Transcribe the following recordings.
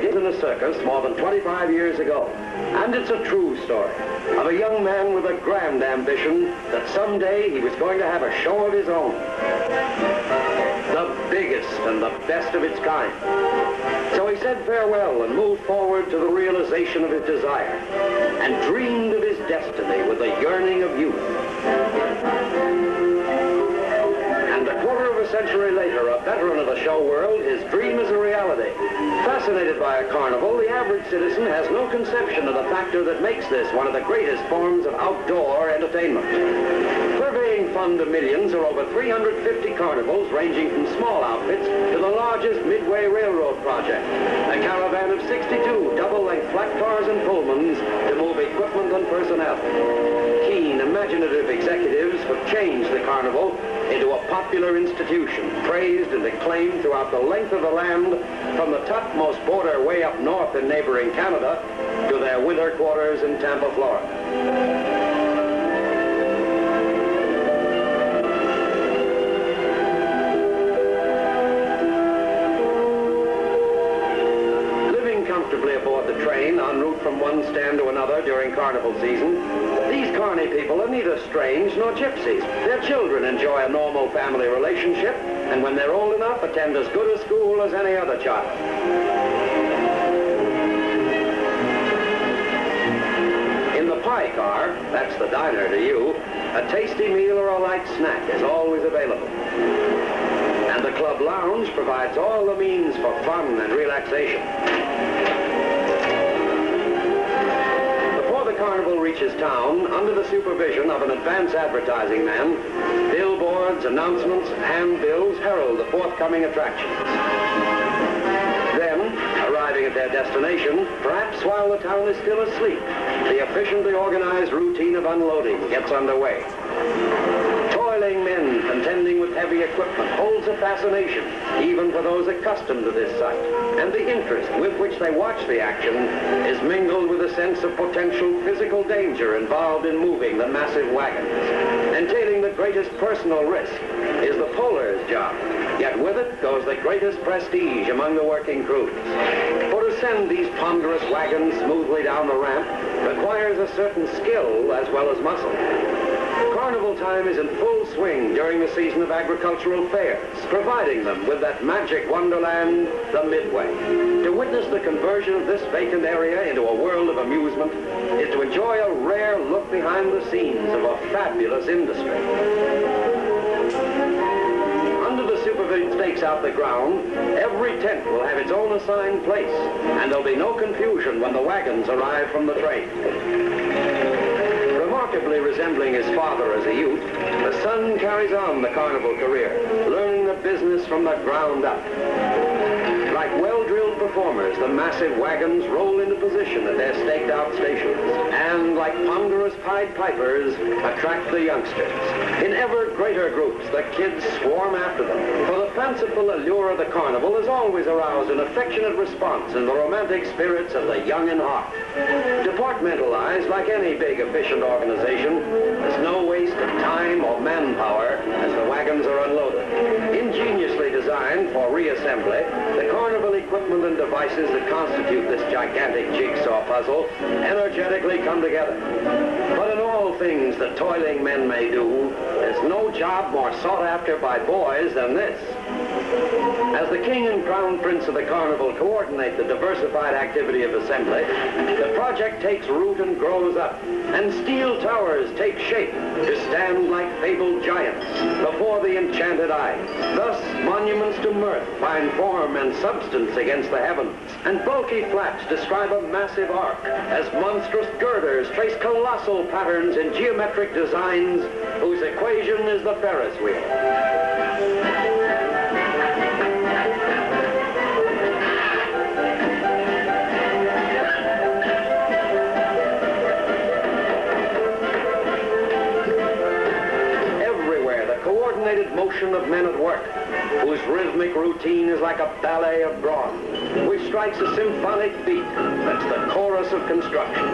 begins in a circus more than 25 years ago. And it's a true story of a young man with a grand ambition that someday he was going to have a show of his own. The biggest and the best of its kind. So he said farewell and moved forward to the realization of his desire and dreamed of his destiny with the yearning of youth. And a quarter of a century later, a veteran of the show world, his dream is a reality. Fascinated by a carnival, the average citizen has no conception of the factor that makes this one of the greatest forms of outdoor entertainment. Purveying fun to millions are over 350 carnivals ranging from small outfits to the largest Midway Railroad project, a caravan of 62 double-length flat cars and Pullmans to move equipment and personnel. Keen, imaginative executives have changed the carnival into a popular institution, praised and acclaimed throughout the length of the land, from the topmost border way up north in neighboring Canada to their winter quarters in Tampa, Florida. Comfortably aboard the train en route from one stand to another during carnival season, these carny people are neither strange nor gypsies. Their children enjoy a normal family relationship, and when they're old enough, attend as good a school as any other child. In the pie car, that's the diner to you, a tasty meal or a light snack is always available. And the club lounge provides all the means for fun and relaxation. Before the carnival reaches town, under the supervision of an advance advertising man, billboards, announcements, and handbills herald the forthcoming attractions. Then, arriving at their destination, perhaps while the town is still asleep, the efficiently organized routine of unloading gets underway. Toiling men contending with heavy equipment holds a fascination, even for those accustomed to this sight. And the interest with which they watch the action is mingled with a sense of potential physical danger involved in moving the massive wagons. Entailing the greatest personal risk is the puller's job, yet with it goes the greatest prestige among the working crews. For to send these ponderous wagons smoothly down the ramp requires a certain skill as well as muscle. Carnival time is in full swing during the season of agricultural fairs, providing them with that magic wonderland, the Midway. To witness the conversion of this vacant area into a world of amusement is to enjoy a rare look behind the scenes of a fabulous industry. Under the supervision stakes out the ground, every tent will have its own assigned place, and there'll be no confusion when the wagons arrive from the train. Remarkably resembling his father as a youth, the son carries on the carnival career, learning the business from the ground up. Like well-drilled performers, the massive wagons roll into position at their staked-out stations, and like ponderous Pied Pipers, attract the youngsters. In ever greater groups, the kids swarm after them, for the fanciful allure of the carnival has always aroused an affectionate response in the romantic spirits of the young in heart. Departmentalized like any big, efficient organization, there's no waste of time or manpower as the wagons are unloaded. Ingeniously designed for reassembly, the carnival equipment and devices that constitute this gigantic jigsaw puzzle energetically come together. But in all things that toiling men may do, there's no job more sought after by boys than this. As the king and crown prince of the carnival coordinate the diversified activity of assembly, the project takes root and grows up, and steel towers take shape to stand like fabled giants before the enchanted eye. Thus, monuments to mirth find form and substance against the heavens, and bulky flaps describe a massive arc, as monstrous girders trace colossal patterns in geometric designs whose equation is the Ferris wheel. Motion of men at work, whose rhythmic routine is like a ballet of bronze, which strikes a symphonic beat that's the chorus of construction.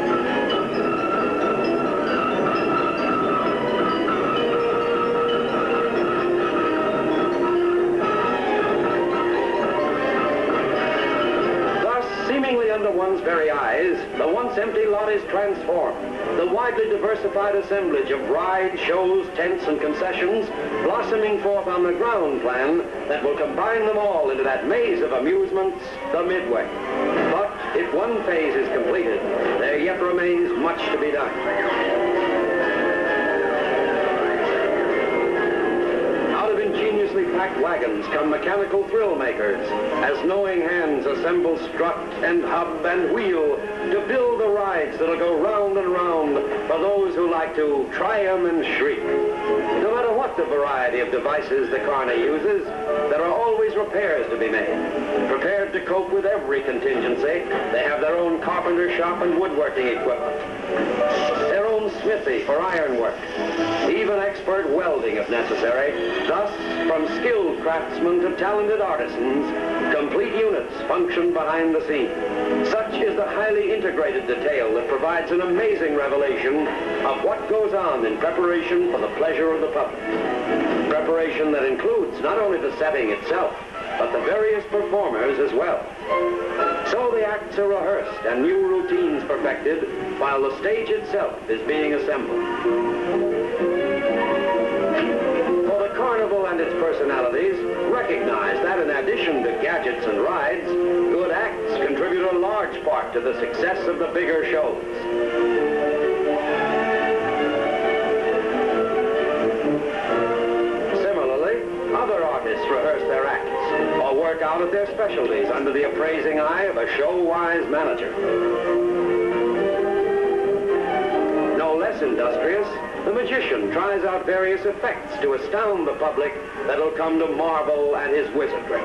one's very eyes, the once empty lot is transformed. The widely diversified assemblage of rides, shows, tents, and concessions blossoming forth on the ground plan that will combine them all into that maze of amusements, the Midway. But if one phase is completed, there yet remains much to be done. Ingeniously packed wagons come mechanical thrill makers as knowing hands assemble strut and hub and wheel to build the rides that'll go round and round for those who like to try 'em and shriek. No matter what the variety of devices the Carney uses, there are always repairs to be made. Prepared to cope with every contingency, they have their own carpenter shop and woodworking equipment, their own smithy for ironwork, even expert welding if necessary. Thus, from skilled craftsmen to talented artisans, complete units function behind the scenes. Such is the highly integrated detail that provides an amazing revelation of what goes on in preparation for the pleasure of the public. Preparation that includes not only the setting itself, but the various performers as well. So the acts are rehearsed and new routines perfected while the stage itself is being assembled. For the carnival and its personalities recognize that in addition to gadgets and rides, good acts contribute a large part to the success of the bigger shows. Similarly, other artists rehearse their acts or work out at their specialties under the appraising eye of a show-wise manager. No less industrious, the magician tries out various effects to astound the public that'll come to marvel at his wizardry.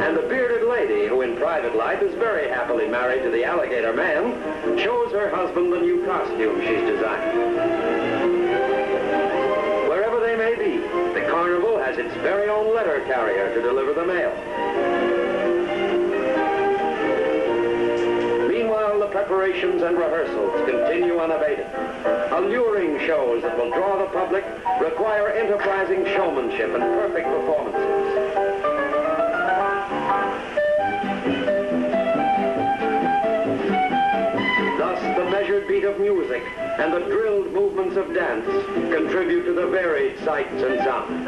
And the bearded lady, who in private life is very happily married to the alligator man, shows her husband the new costume she's designed. Wherever they may be, the carnival has its very own letter carrier to deliver the mail. Meanwhile, the preparations and rehearsals continue unabated. Alluring shows that will draw the public require enterprising showmanship and perfect performances. Thus, the measured beat of music and the drilled movements of dance contribute to the varied sights and sounds.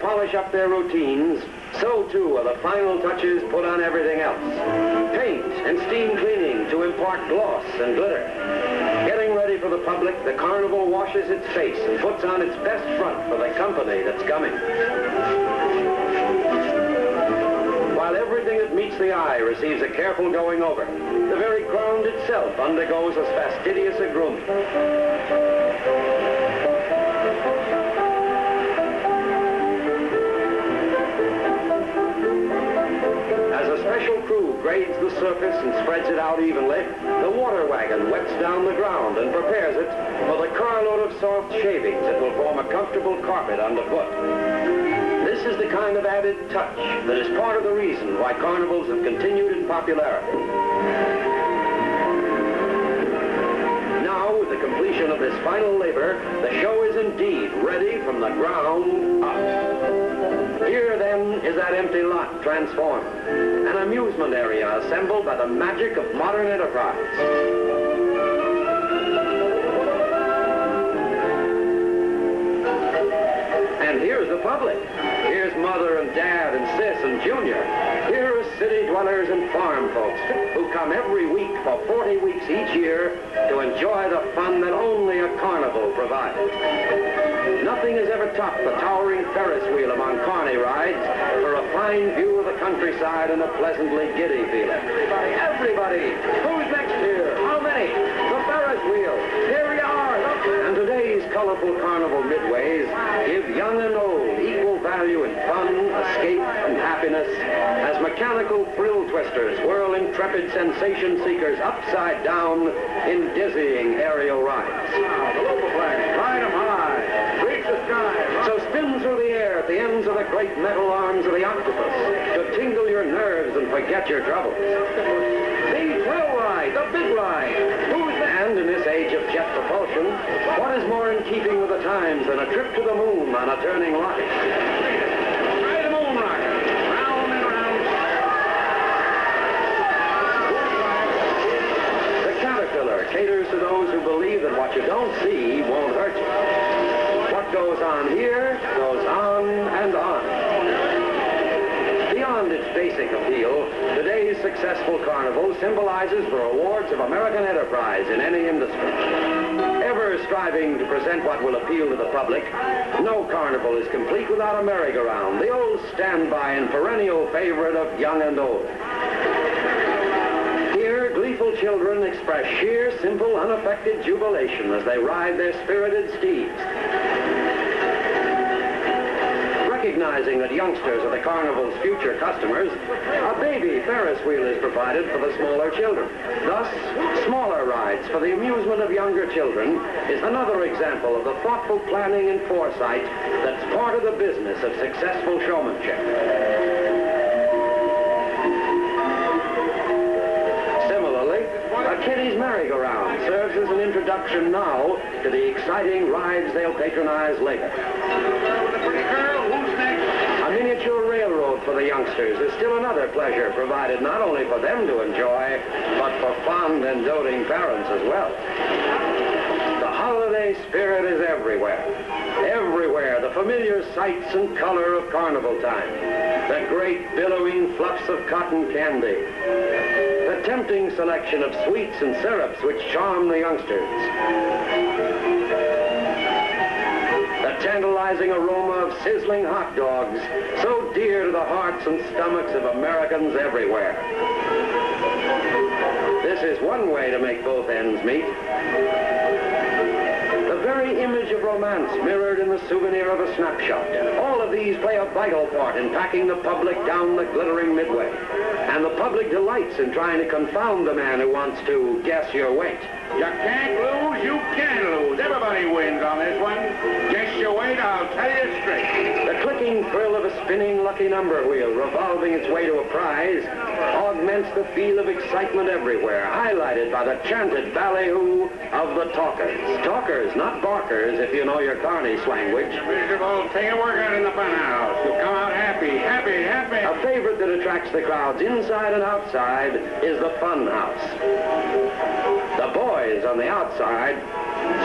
Polish up their routines, so too are the final touches put on everything else. Paint and steam cleaning to impart gloss and glitter. Getting ready for the public, the carnival washes its face and puts on its best front for the company that's coming. While everything that meets the eye receives a careful going over, the very ground itself undergoes as fastidious a grooming. Special crew grades the surface and spreads it out evenly. The water wagon wets down the ground and prepares it for the carload of soft shavings that will form a comfortable carpet underfoot. This is the kind of added touch that is part of the reason why carnivals have continued in popularity. Now, with the completion of this final labor, the show is indeed ready from the ground up. Here, then, is that empty lot transformed, an amusement area assembled by the magic of modern enterprise. And here's the public. Here's Mother and Dad and Sis and Junior. Here are city dwellers and farm folks who come every week for 40 weeks each year to enjoy the fun that only a carnival provides. Nothing has ever topped the towering Ferris wheel among carny rides for a fine view of the countryside and a pleasantly giddy feeling. Everybody! Who's next here? How many? The Ferris wheel! Here we are! And today's colorful carnival midways give young and old equal value in fun, escape, and happiness as mechanical thrill twisters whirl intrepid sensation seekers upside down in dizzying aerial rides. The local flags, ride 'em high, reach the sky. So spin through the air at the ends of the great metal arms of the octopus to tingle your nerves and forget your troubles. The thrill ride, the big ride. And in this age of jet propulsion, what is more in keeping with the times than a trip to the moon on a turning rocket? Try the moon rocket. Round and round. The Caterpillar caters to those who believe that what you don't see won't hurt you. What goes on here goes on and on. Beyond its basic appeal, today's successful carnival symbolizes the rewards of American enterprise in any industry. Ever striving to present what will appeal to the public, no carnival is complete without a merry-go-round, the old standby and perennial favorite of young and old. Here, gleeful children express sheer, simple, unaffected jubilation as they ride their spirited steeds. Recognizing that youngsters are the carnival's future customers, a baby Ferris wheel is provided for the smaller children. Thus, smaller rides for the amusement of younger children is another example of the thoughtful planning and foresight that's part of the business of successful showmanship. Similarly, a kiddie's merry-go-round serves as an introduction now to the exciting rides they'll patronize later. A miniature railroad for the youngsters is still another pleasure provided not only for them to enjoy, but for fond and doting parents as well. The holiday spirit is everywhere. Everywhere, the familiar sights and color of carnival time. The great billowing fluffs of cotton candy. The tempting selection of sweets and syrups which charm the youngsters. The tantalizing aroma of sizzling hot dogs, so dear to the hearts and stomachs of Americans everywhere. This is one way to make both ends meet. The very image of romance mirrored in the souvenir of a snapshot. All of these play a vital part in packing the public down the glittering midway. And the public delights in trying to confound the man who wants to guess your weight. You can't lose, you can lose. Everybody wins on this one. Guess your weight, I'll tell you straight. The clicking thrill of a spinning lucky number wheel revolving its way to a prize augments the feel of excitement everywhere, highlighted by the chanted ballyhoo of the talkers. Talkers, not barkers, if you know your carny slanguage. Miserable, take a workout in the fun house. You'll come out happy, happy, happy. A favorite that attracts the crowds inside and outside is the fun house. The boys on the outside, and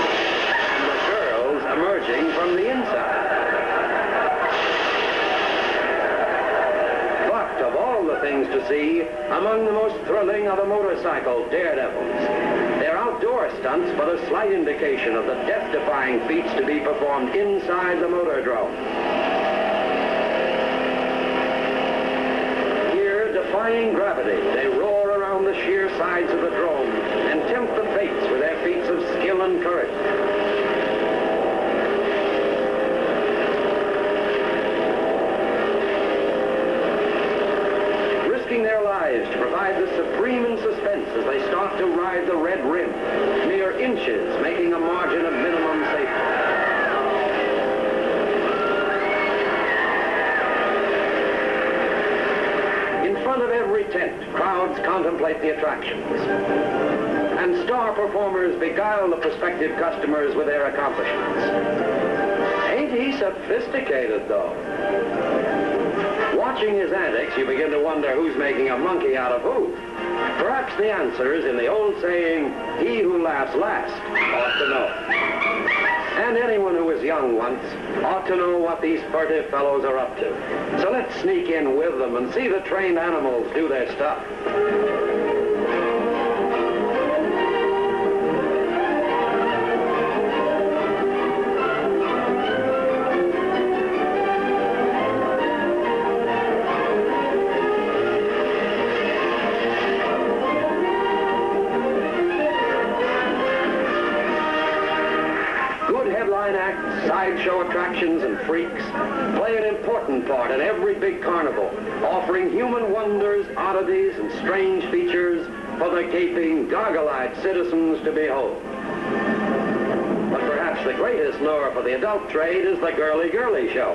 the girls emerging from the inside. But of all the things to see, among the most thrilling are the motorcycle daredevils. They're outdoor stunts, but a slight indication of the death-defying feats to be performed inside the motordrome. Here, defying gravity, they roar around the sheer sides of the drome and tempt the fates with their feats of skill and courage. Risking their lives to provide the supreme in suspense as they start to ride the red rim, mere inches making a margin of minimum safety. In front of every tent, crowds contemplate the attractions. And star performers beguile the prospective customers with their accomplishments. Ain't he sophisticated, though? Watching his antics, you begin to wonder who's making a monkey out of who. Perhaps the answer is in the old saying, he who laughs last ought to know. And anyone who was young once ought to know what these furtive fellows are up to. So let's sneak in with them and see the trained animals do their stuff. Sideshow attractions and freaks, play an important part in every big carnival, offering human wonders, oddities, and strange features for the gaping, goggle-eyed citizens to behold. But perhaps the greatest lure for the adult trade is the girly-girly show.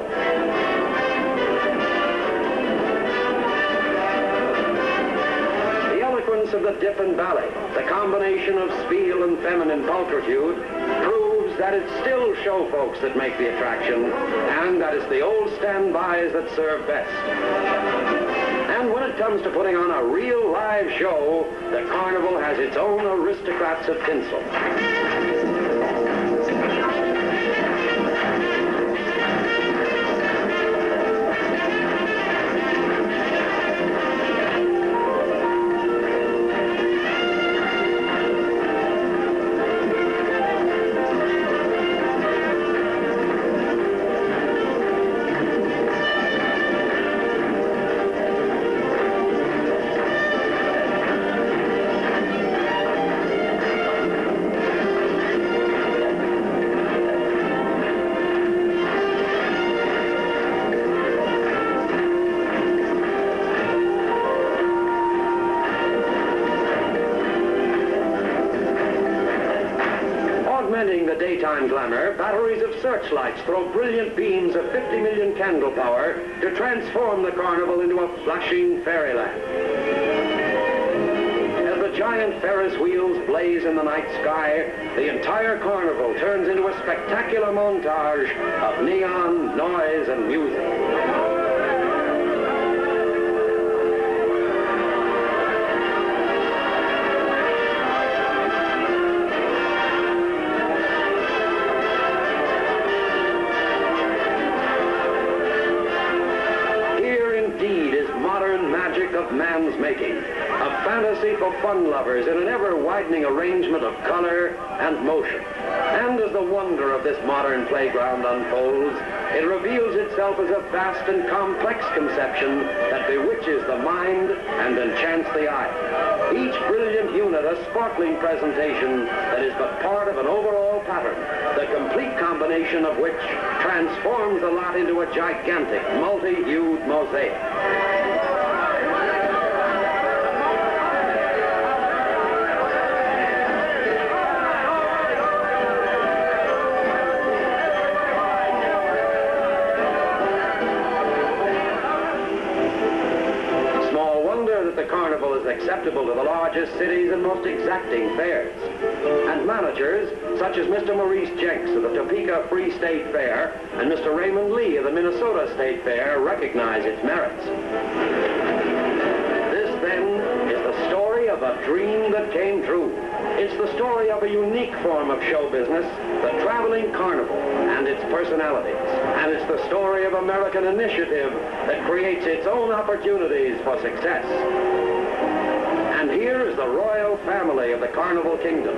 The eloquence of the dip and valley, the combination of spiel and feminine pulchritude, proves that it's still show folks that make the attraction, and that it's the old standbys that serve best. And when it comes to putting on a real live show, the carnival has its own aristocrats of tinsel. Augmenting the daytime glamour, batteries of searchlights throw brilliant beams of 50 million candle power to transform the carnival into a flashing fairyland. As the giant Ferris wheels blaze in the night sky, the entire carnival turns into a spectacular montage of neon, noise, and music. Of man's making, a fantasy for fun lovers in an ever-widening arrangement of color and motion. And as the wonder of this modern playground unfolds, it reveals itself as a vast and complex conception that bewitches the mind and enchants the eye. Each brilliant unit a sparkling presentation that is but part of an overall pattern, the complete combination of which transforms the lot into a gigantic, multi-hued mosaic. The carnival is acceptable to the largest cities and most exacting fairs. And managers, such as Mr. Maurice Jenks of the Topeka Free State Fair and Mr. Raymond Lee of the Minnesota State Fair, recognize its merits. This, then, is the story of a dream that came true. It's the story of a unique form of show business, the traveling carnival and its personalities. And it's the story of American initiative that creates its own opportunities for success. And here is the royal family of the Carnival Kingdom.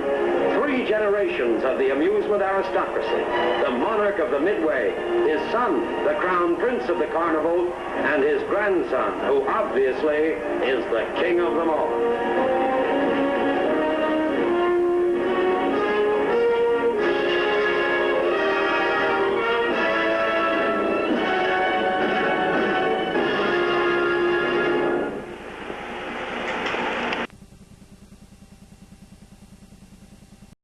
3 generations of the amusement aristocracy, the monarch of the Midway, his son, the crown prince of the carnival, and his grandson, who obviously is the king of them all.